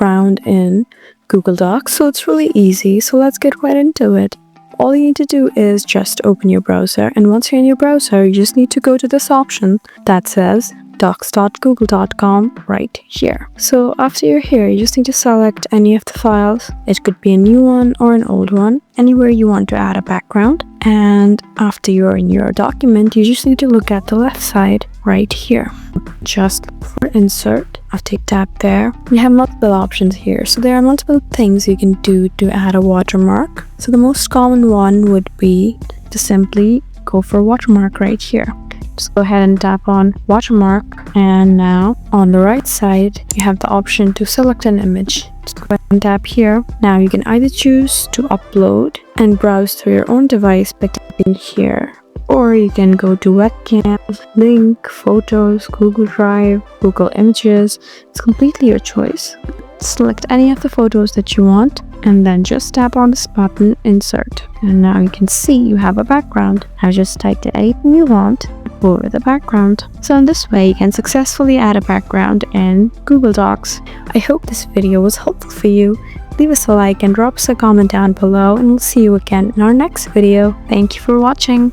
background in Google Docs, so it's really easy. So let's get right into it. All you need to do is just open your browser, and once you're in your browser, you just need to go to this option that says docs.google.com right here. So after you're here, you just need to select any of the files. It could be a new one or an old one, anywhere you want to add a background. And after you're in your document, you just need to look at the left side right here. Just for insert, after you tap there, you have multiple options here. So there are multiple things you can do to add a watermark. So the most common one would be to simply go for watermark right here. Just go ahead and tap on watermark, and now on the right side you have the option to select an image. Just go ahead and tap here. Now you can either choose to upload and browse through your own device by tapping here, or you can go to webcam, link, photos, Google Drive, Google Images. It's completely your choice. Select any of the photos that you want and then just tap on this button, insert, and now you can see you have a background. Now just type in anything you want for the background. So in this way you can successfully add a background in Google Docs. I hope this video was helpful for you. Leave us a like and drop us a comment down below, and we'll see you again in our next video. Thank you for watching.